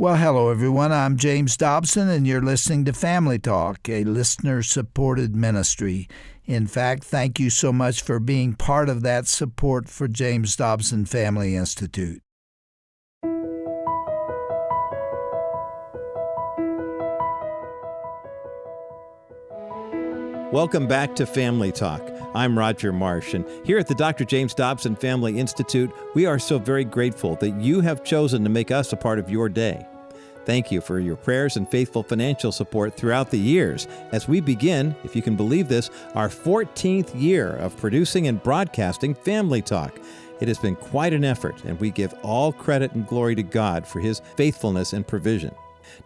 Well, hello, everyone. I'm James Dobson, and you're listening to Family Talk, a listener-supported ministry. In fact, thank you so much for being part of that support for James Dobson Family Institute. Welcome back to Family Talk. I'm Roger Marsh, and here at the Dr. James Dobson Family Institute, we are so very grateful that you have chosen to make us a part of your day. Thank you for your prayers and faithful financial support throughout the years as we begin, if you can believe this, our 14th year of producing and broadcasting Family Talk. It has been quite an effort, and we give all credit and glory to God for His faithfulness and provision.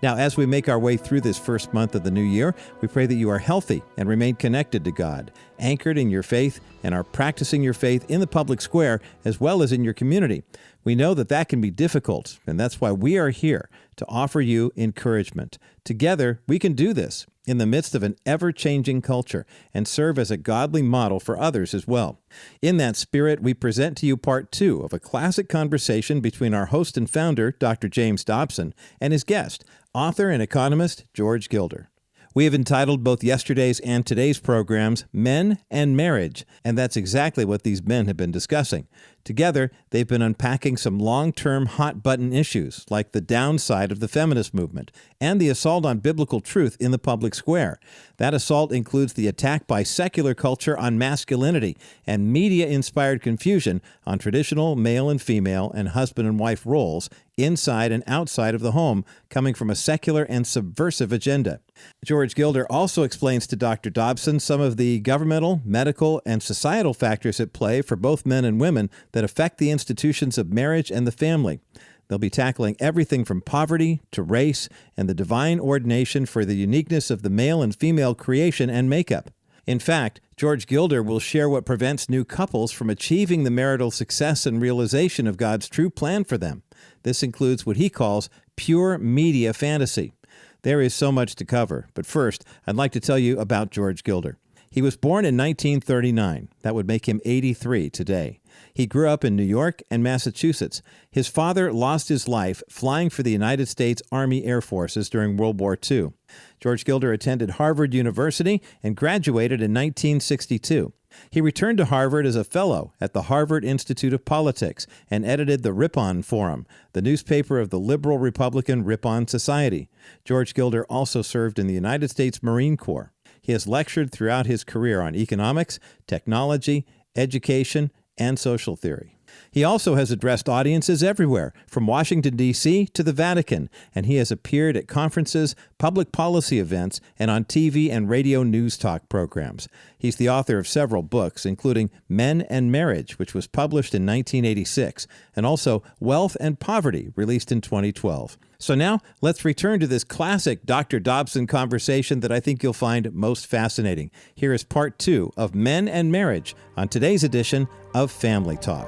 Now, as we make our way through this first month of the new year, we pray that you are healthy and remain connected to God, anchored in your faith, and are practicing your faith in the public square as well as in your community. We know that that can be difficult, and that's why we are here to offer you encouragement. Together, we can do this in the midst of an ever-changing culture and serve as a godly model for others as well. In that spirit, we present to you part 2 of a classic conversation between our host and founder, Dr. James Dobson, and his guest, author and economist George Gilder. We have entitled both yesterday's and today's programs Men and Marriage, and that's exactly what these men have been discussing. Together, they've been unpacking some long-term hot-button issues like the downside of the feminist movement and the assault on biblical truth in the public square. That assault includes the attack by secular culture on masculinity and media-inspired confusion on traditional male and female and husband and wife roles inside and outside of the home, coming from a secular and subversive agenda. George Gilder also explains to Dr. Dobson some of the governmental, medical, and societal factors at play for both men and women that affect the institutions of marriage and the family. They'll be tackling everything from poverty to race and the divine ordination for the uniqueness of the male and female creation and makeup. In fact, George Gilder will share what prevents new couples from achieving the marital success and realization of God's true plan for them. This includes what he calls pure media fantasy. There is so much to cover, but first, I'd like to tell you about George Gilder. He was born in 1939. That would make him 83 today. He grew up in New York and Massachusetts. His father lost his life flying for the United States Army Air Forces during World War II. George Gilder attended Harvard University and graduated in 1962. He returned to Harvard as a fellow at the Harvard Institute of Politics and edited the Ripon Forum, the newspaper of the liberal Republican Ripon Society. George Gilder also served in the United States Marine Corps. He has lectured throughout his career on economics, technology, education, and social theory. He also has addressed audiences everywhere, from Washington, D.C. to the Vatican, and he has appeared at conferences, public policy events, and on TV and radio news talk programs. He's the author of several books, including Men and Marriage, which was published in 1986, and also Wealth and Poverty, released in 2012. So now, let's return to this classic Dr. Dobson conversation that I think you'll find most fascinating. Here is part 2 of Men and Marriage on today's edition of Family Talk.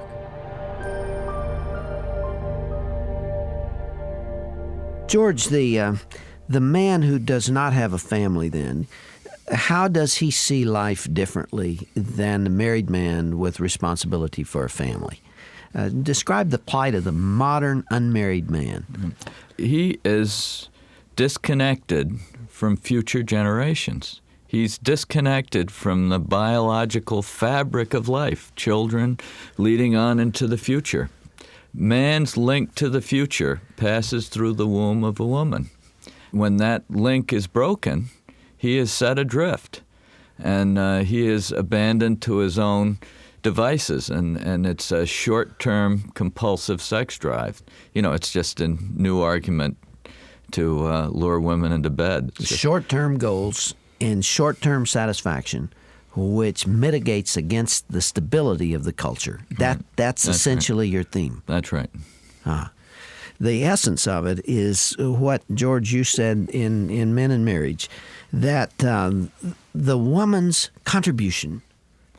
George, the man who does not have a family then, how does he see life differently than the married man with responsibility for a family? Describe the plight of the modern unmarried man. He is disconnected from future generations. He's disconnected from the biological fabric of life, children leading on into the future. Man's link to the future passes through the womb of a woman. When that link is broken, he is set adrift, and he is abandoned to his own devices, and it's a short-term compulsive sex drive. You know, it's just a new argument to lure women into bed. Short-term goals and short-term satisfaction, which mitigates against the stability of the culture. That's essentially right. Your theme. That's right. The essence of it is what, George, you said in Men and Marriage, that the woman's contribution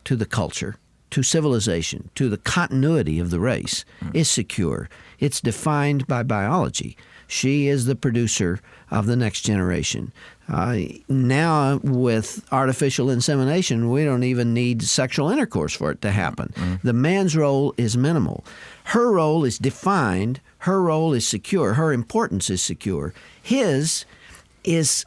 to the culture to civilization, to the continuity of the race, is secure. It's defined by biology. She is the producer of the next generation. Now, with artificial insemination, we don't even need sexual intercourse for it to happen. The man's role is minimal. Her role is defined. Her role is secure. Her importance is secure. His is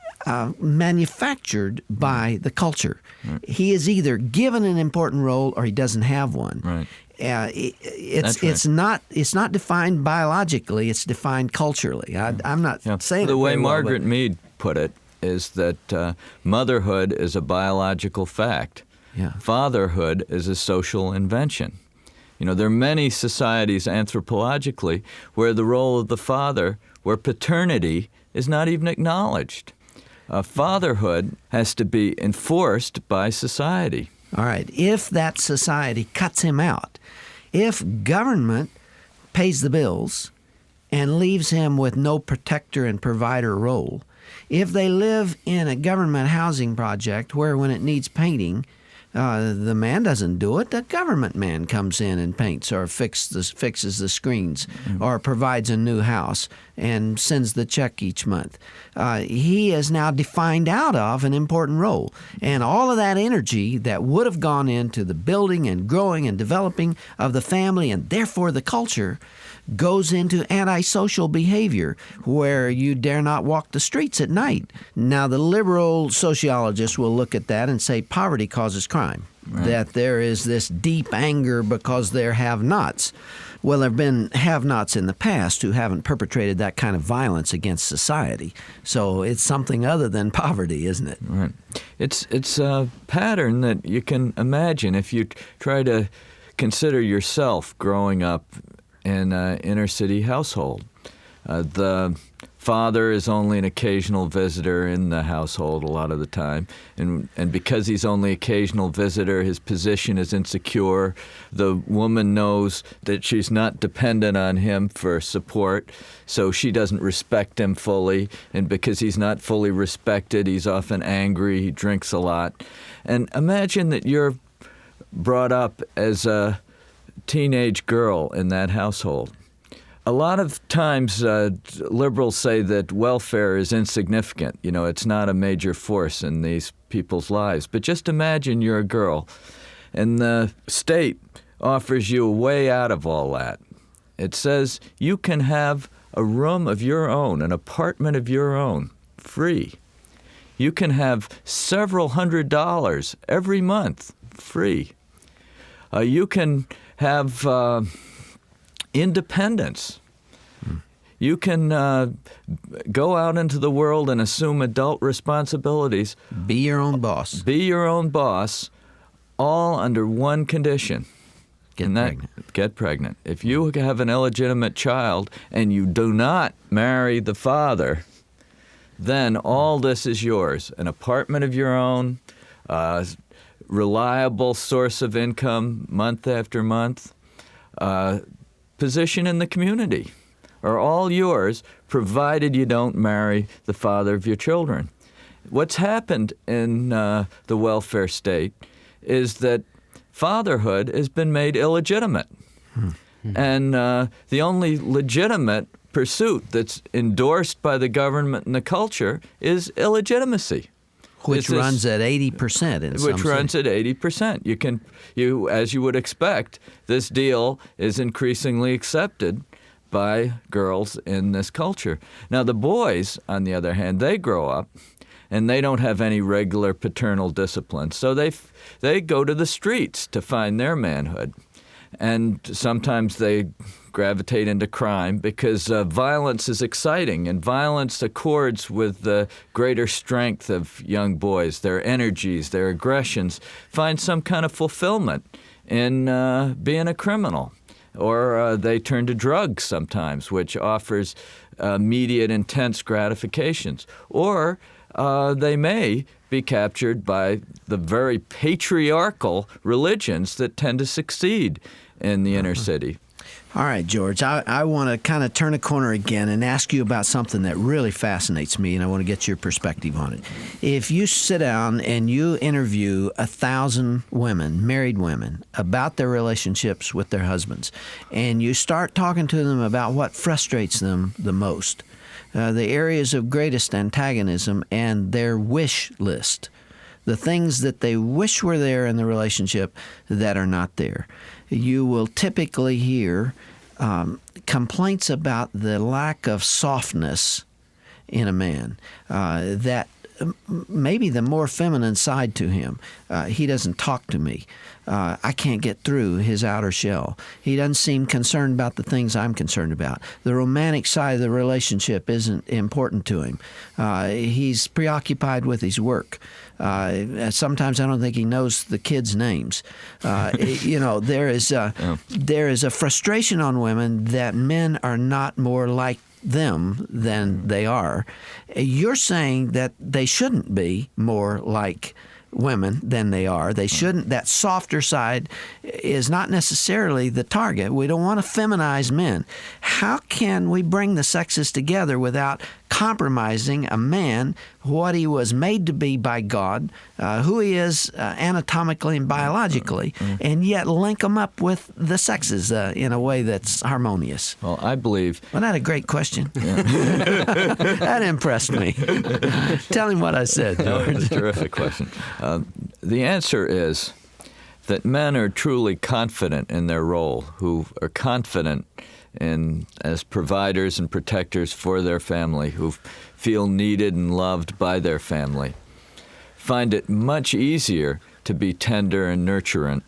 manufactured by the culture. He is either given an important role or he doesn't have one. Right. It's not defined biologically. It's defined culturally. I'm not saying the it way very well, Margaret Mead put it is that motherhood is a biological fact. Yeah. Fatherhood is a social invention. There are many societies anthropologically where the role of the father, where paternity is not even acknowledged. Fatherhood has to be enforced by society. All right. If that society cuts him out, if government pays the bills and leaves him with no protector and provider role, if they live in a government housing project where when it needs painting, the man doesn't do it, the government man comes in and paints or fixes the screens or provides a new house and sends the check each month. He is now defined out of an important role. And all of that energy that would have gone into the building and growing and developing of the family and therefore the culture goes into antisocial behavior where you dare not walk the streets at night. Now, the liberal sociologists will look at that and say poverty causes crime, that there is this deep anger because they're have-nots. Well, there have been have-nots in the past who haven't perpetrated that kind of violence against society. So it's something other than poverty, isn't it? Right. It's a pattern that you can imagine if you try to consider yourself growing up in an inner-city household. The father is only an occasional visitor in the household a lot of the time, and because he's only occasional visitor, his position is insecure. The woman knows that she's not dependent on him for support, so she doesn't respect him fully, and because he's not fully respected, he's often angry, he drinks a lot. And imagine that you're brought up as a teenage girl in that household. A lot of times liberals say that welfare is insignificant. It's not a major force in these people's lives. But just imagine you're a girl and the state offers you a way out of all that. It says you can have a room of your own, an apartment of your own, free. You can have several $100s every month, free. You can have independence. You can go out into the world and assume adult responsibilities. Be your own boss. Be your own boss, all under one condition. Get pregnant. If you have an illegitimate child and you do not marry the father, then all this is yours. An apartment of your own, reliable source of income month after month, position in the community are all yours, provided you don't marry the father of your children. What's happened in the welfare state is that fatherhood has been made illegitimate. And the only legitimate pursuit that's endorsed by the government and the culture is illegitimacy. Which runs at 80% in some Which runs at 80%. You, as you would expect, this deal is increasingly accepted by girls in this culture. Now, the boys, on the other hand, they grow up and they don't have any regular paternal discipline. So they go to the streets to find their manhood. And sometimes they gravitate into crime because violence is exciting, and violence accords with the greater strength of young boys, their energies, their aggressions, find some kind of fulfillment in being a criminal. Or they turn to drugs sometimes, which offers immediate, intense gratifications. Or they may be captured by the very patriarchal religions that tend to succeed in the inner city. All right, George, I want to kind of turn a corner again and ask you about something that really fascinates me, and I want to get your perspective on it. If you sit down and you interview 1,000 women, married women, about their relationships with their husbands, and you start talking to them about what frustrates them the most, the areas of greatest antagonism and their wish list, the things that they wish were there in the relationship that are not there, you will typically hear complaints about the lack of softness in a man, that maybe the more feminine side to him. He doesn't talk to me. I can't get through his outer shell. He doesn't seem concerned about the things I'm concerned about. The romantic side of the relationship isn't important to him. He's preoccupied with his work. Sometimes I don't think he knows the kids' names. There is a frustration on women that men are not more like them than they are. You're saying that they shouldn't be more like women than they are. They shouldn't. That softer side is not necessarily the target. We don't want to feminize men. How can we bring the sexes together without compromising a man, what he was made to be by God, who he is anatomically and biologically, and yet link them up with the sexes in a way that's harmonious? Well, I believe... Wasn't that a great question? Yeah. That impressed me. Tell him what I said, George. It's a terrific question. The answer is that men are truly confident in their role, who are confident as providers and protectors for their family, who feel needed and loved by their family, find it much easier to be tender and nurturant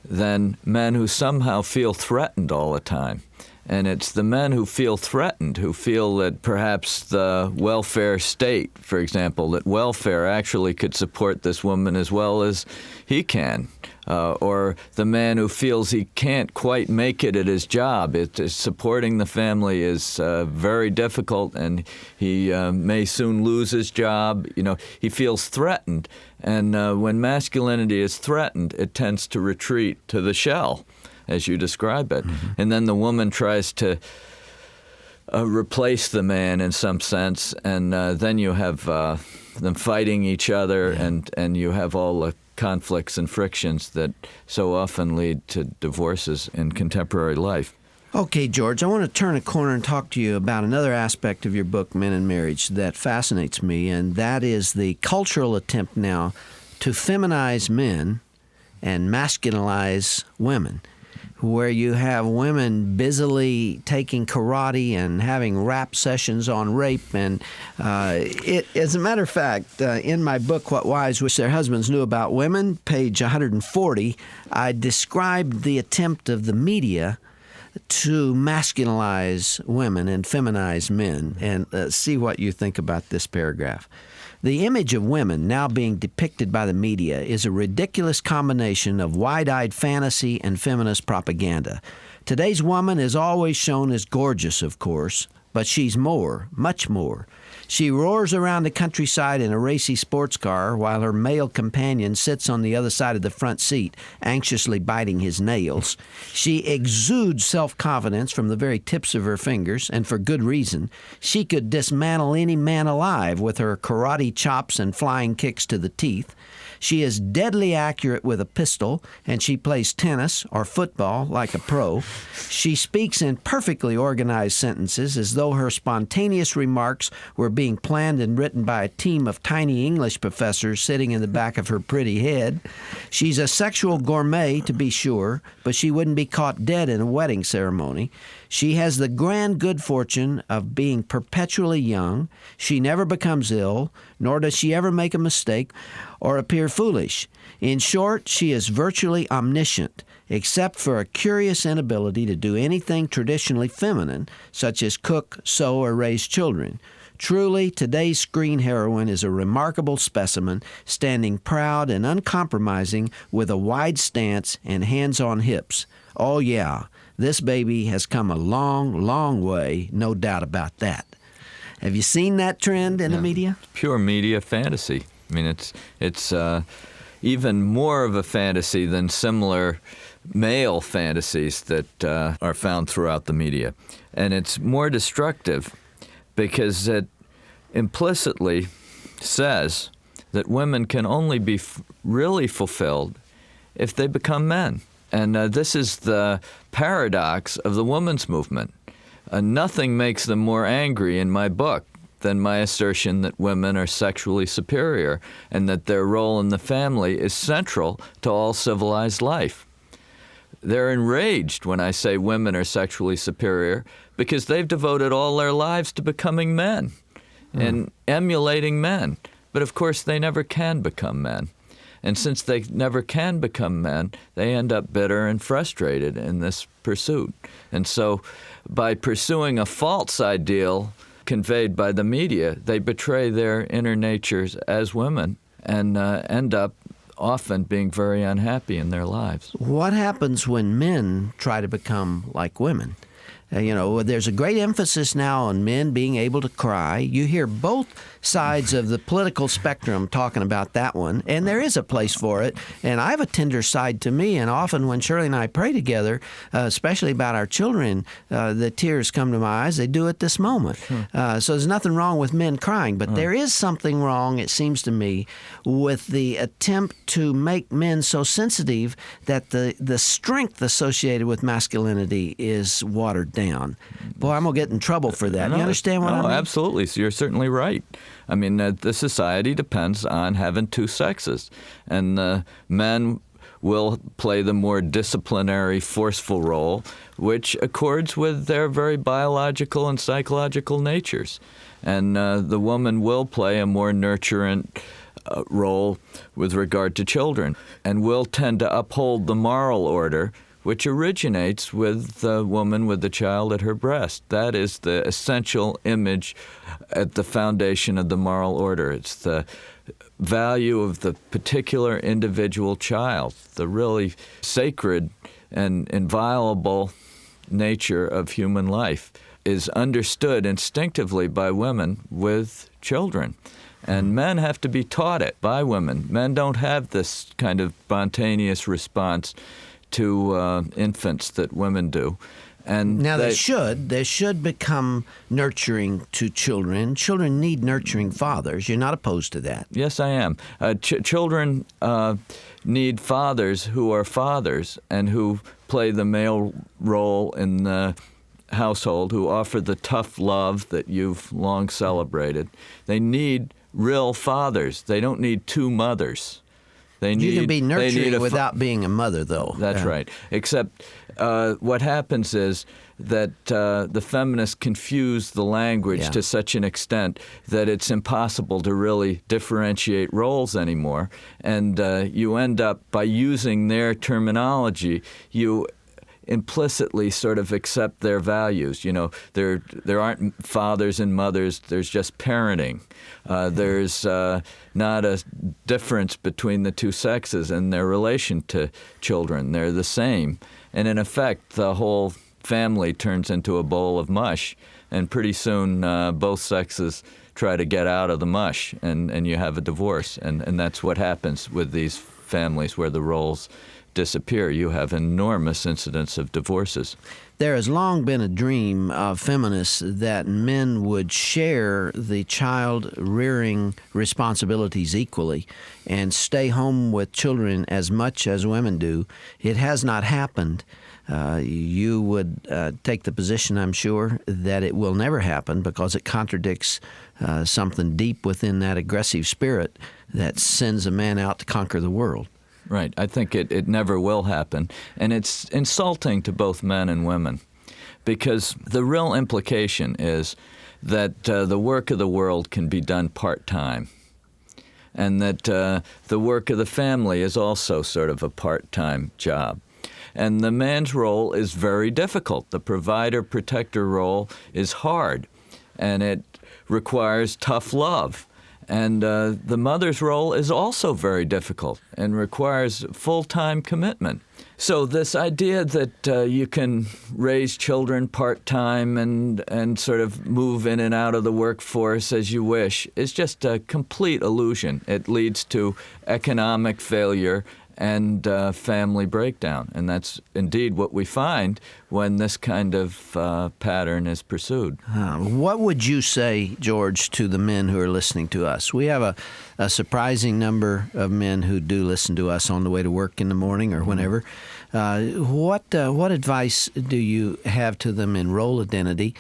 than men who somehow feel threatened all the time. And it's the men who feel threatened, who feel that perhaps the welfare state, for example, that welfare actually could support this woman as well as he can. Or the man who feels he can't quite make it at his job. Supporting the family is very difficult, and he may soon lose his job. He feels threatened. And when masculinity is threatened, it tends to retreat to the shell, as you describe it. Mm-hmm. And then the woman tries to replace the man in some sense, and then you have them fighting each other, and you have all the conflicts and frictions that so often lead to divorces in contemporary life. Okay, George, I want to turn a corner and talk to you about another aspect of your book, Men and Marriage, that fascinates me, and that is the cultural attempt now to feminize men and masculinize women, where you have women busily taking karate and having rap sessions on rape. And as a matter of fact, in my book, What Wives Wish Their Husbands Knew About Women, page 140, I described the attempt of the media to masculinize women and feminize men. And see what you think about this paragraph. The image of women now being depicted by the media is a ridiculous combination of wide-eyed fantasy and feminist propaganda. Today's woman is always shown as gorgeous, of course, but she's more, much more. She roars around the countryside in a racy sports car while her male companion sits on the other side of the front seat, anxiously biting his nails. She exudes self-confidence from the very tips of her fingers, and for good reason. She could dismantle any man alive with her karate chops and flying kicks to the teeth. She is deadly accurate with a pistol, and she plays tennis or football like a pro. She speaks in perfectly organized sentences as though her spontaneous remarks were being planned and written by a team of tiny English professors sitting in the back of her pretty head. She's a sexual gourmet, to be sure, but she wouldn't be caught dead in a wedding ceremony. She has the grand good fortune of being perpetually young. She never becomes ill, nor does she ever make a mistake or appear foolish. In short, she is virtually omniscient, except for a curious inability to do anything traditionally feminine, such as cook, sew, or raise children. Truly, today's screen heroine is a remarkable specimen, standing proud and uncompromising with a wide stance and hands on hips. Oh yeah, this baby has come a long, long way, no doubt about that. Have you seen that trend in the media? Pure media fantasy. I mean, it's even more of a fantasy than similar male fantasies that are found throughout the media. And it's more destructive because it implicitly says that women can only be really fulfilled if they become men. And this is the paradox of the women's movement. Nothing makes them more angry in my book than my assertion that women are sexually superior and that their role in the family is central to all civilized life. They're enraged when I say women are sexually superior because they've devoted all their lives to becoming men and emulating men. But of course, they never can become men. And since they never can become men, they end up bitter and frustrated in this pursuit. And so by pursuing a false ideal conveyed by the media, they betray their inner natures as women and end up often being very unhappy in their lives. What happens when men try to become like women? There's a great emphasis now on men being able to cry. You hear both sides of the political spectrum talking about that one, and there is a place for it. And I have a tender side to me, and often when Shirley and I pray together, especially about our children, the tears come to my eyes. They do at this moment. So there's nothing wrong with men crying, but there is something wrong, it seems to me, with the attempt to make men so sensitive that the strength associated with masculinity is watered down. Boy, I'm going to get in trouble for that. You understand what I mean? Absolutely. So you're certainly right. I mean, the society depends on having two sexes, and men will play the more disciplinary, forceful role, which accords with their very biological and psychological natures. And the woman will play a more nurturant role with regard to children, and will tend to uphold the moral order, which originates with the woman with the child at her breast. That is the essential image at the foundation of the moral order. It's the value of the particular individual child, the really sacred and inviolable nature of human life is understood instinctively by women with children. And men have to be taught it by women. Men don't have this kind of spontaneous response to infants that women do. And now they should become nurturing to children. Children need nurturing fathers. You're not opposed to that. Yes, I am. Children need fathers who are fathers and who play the male role in the household, who offer the tough love that you've long celebrated. They need real fathers. They don't need two mothers. You can be nurturing without being a mother, though. That's right. Except what happens is that the feminists confuse the language to such an extent that it's impossible to really differentiate roles anymore. And you end up, by using their terminology, you implicitly sort of accept their values. There aren't fathers and mothers. There's just parenting. There's not a difference between the two sexes in their relation to children. They're the same. And in effect, the whole family turns into a bowl of mush, and pretty soon both sexes try to get out of the mush, and you have a divorce. And that's what happens with these families where the roles disappear. You have enormous incidence of divorces. There has long been a dream of feminists that men would share the child-rearing responsibilities equally and stay home with children as much as women do. It has not happened. You would take the position, I'm sure, that it will never happen because it contradicts something deep within that aggressive spirit that sends a man out to conquer the world. Right. I think it never will happen. And it's insulting to both men and women because the real implication is that the work of the world can be done part-time, and that the work of the family is also sort of a part-time job. And the man's role is very difficult. The provider-protector role is hard, and it requires tough love. And the mother's role is also very difficult and requires full-time commitment. So this idea that you can raise children part-time and sort of move in and out of the workforce as you wish is just a complete illusion. It leads to economic failure and family breakdown. And that's indeed what we find when this kind of pattern is pursued. What would you say, George, to the men who are listening to us? We have a surprising number of men who do listen to us on the way to work in the morning or whenever. What advice do you have to them in role identity,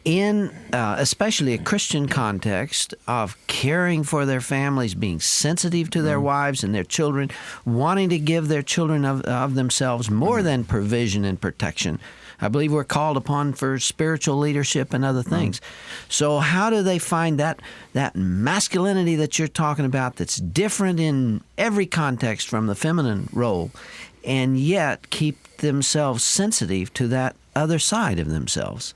in especially a Christian context of caring for their families, being sensitive to their wives and their children, wanting to give their children of themselves more than provision and protection? I believe we're called upon for spiritual leadership and other things. So how do they find that masculinity that you're talking about that's different in every context from the feminine role, and yet keep themselves sensitive to that other side of themselves?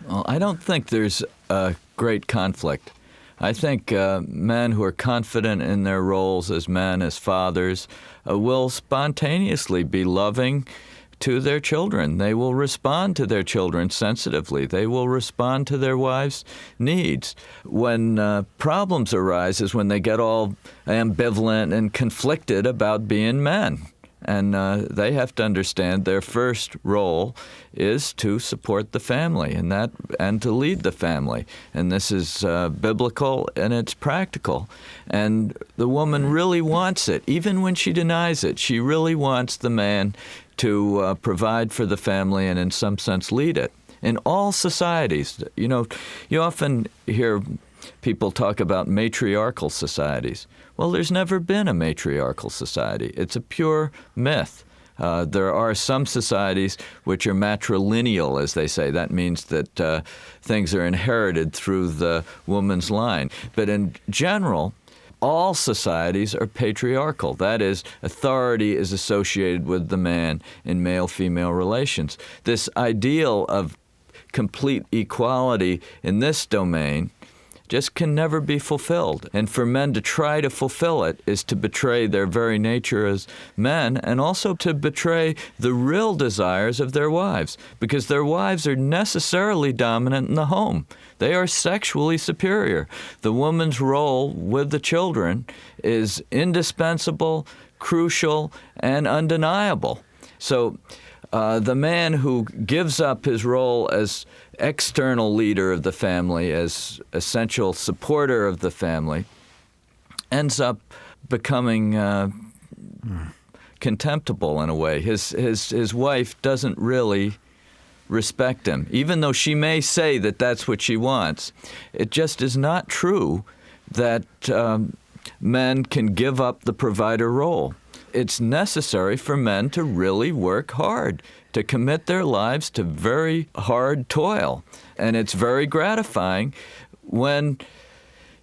Well, I don't think there's a great conflict. I think men who are confident in their roles as men, as fathers, will spontaneously be loving to their children. They will respond to their children sensitively. They will respond to their wives' needs. When problems arise is when they get all ambivalent and conflicted about being men. And they have to understand their first role is to support the family and to lead the family. And this is biblical and it's practical. And the woman really wants it. Even when she denies it, she really wants the man to provide for the family and in some sense lead it. In all societies, you often hear people talk about matriarchal societies. Well, there's never been a matriarchal society. It's a pure myth. There are some societies which are matrilineal, as they say. That means that things are inherited through the woman's line. But in general, all societies are patriarchal. That is, authority is associated with the man in male-female relations. This ideal of complete equality in this domain just can never be fulfilled. And for men to try to fulfill it is to betray their very nature as men, and also to betray the real desires of their wives, because their wives are necessarily dominant in the home. They are sexually superior. The woman's role with the children is indispensable, crucial, and undeniable. So the man who gives up his role as external leader of the family, as essential supporter of the family, ends up becoming contemptible in a way. His wife doesn't really respect him, even though she may say that that's what she wants. It just is not true that men can give up the provider role. It's necessary for men to really work hard, to commit their lives to very hard toil. And it's very gratifying when,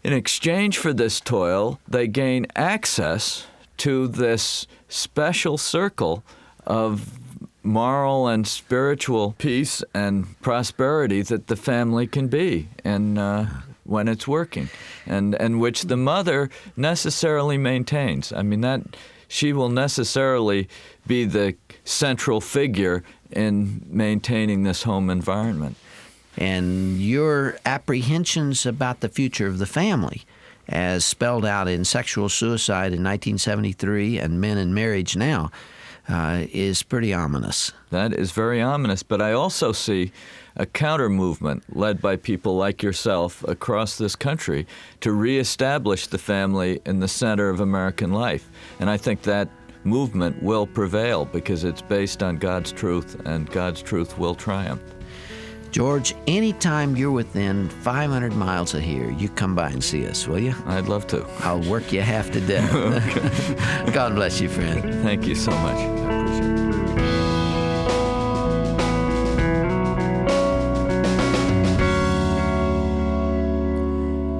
in exchange for this toil, they gain access to this special circle of moral and spiritual peace and prosperity that the family can be, and when it's working, and which the mother necessarily maintains. I mean, that she will necessarily be the central figure in maintaining this home environment. And your apprehensions about the future of the family, as spelled out in Sexual Suicide in 1973 and Men in Marriage Now, is pretty ominous. That is very ominous, but I also see a counter-movement led by people like yourself across this country to reestablish the family in the center of American life. And I think that movement will prevail because it's based on God's truth, and God's truth will triumph. George, anytime you're within 500 miles of here, you come by and see us, will you? I'd love to. I'll work you half to death. Okay. God bless you, friend. Thank you so much. I appreciate it.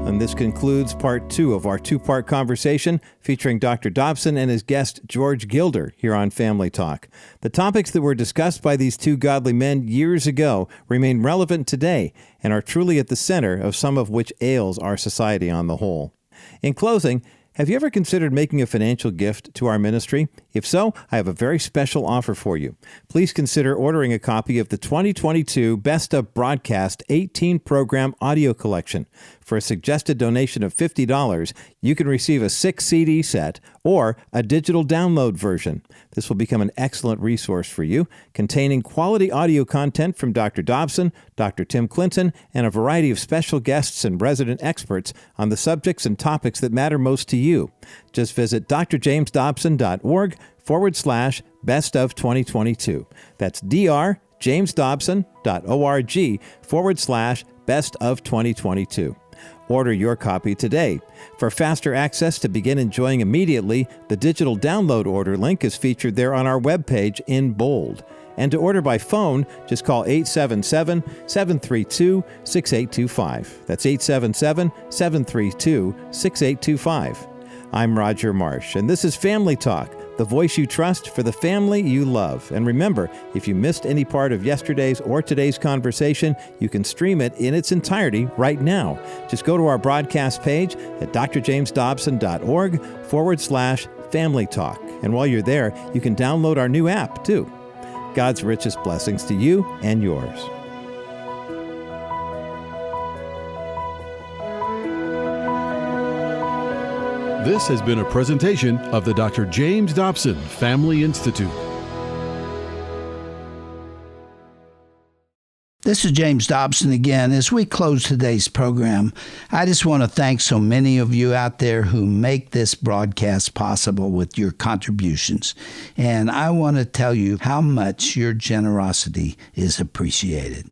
And this concludes part 2 of our 2-part conversation featuring Dr. Dobson and his guest, George Gilder, here on Family Talk. The topics that were discussed by these two godly men years ago remain relevant today and are truly at the center of some of which ails our society on the whole. In closing, Have you ever considered making a financial gift to our ministry? If so, I have a very special offer for you. Please consider ordering a copy of the 2022 Best of Broadcast 18-program audio collection. For a suggested donation of $50, you can receive a 6-CD set or a digital download version. This will become an excellent resource for you, containing quality audio content from Dr. Dobson, Dr. Tim Clinton, and a variety of special guests and resident experts on the subjects and topics that matter most to you. Just visit drjamesdobson.org/best of 2022. That's drjamesdobson.org/best of 2022. Order your copy today. For faster access to begin enjoying immediately, the digital download order link is featured there on our webpage in bold. And to order by phone, just call 877-732-6825. That's 877-732-6825. I'm Roger Marsh, and this is Family Talk, the voice you trust for the family you love. And remember, if you missed any part of yesterday's or today's conversation, you can stream it in its entirety right now. Just go to our broadcast page at drjamesdobson.org/family talk. And while you're there, you can download our new app, too. God's richest blessings to you and yours. This has been a presentation of the Dr. James Dobson Family Institute. This is James Dobson again. As we close today's program, I just want to thank so many of you out there who make this broadcast possible with your contributions. And I want to tell you how much your generosity is appreciated.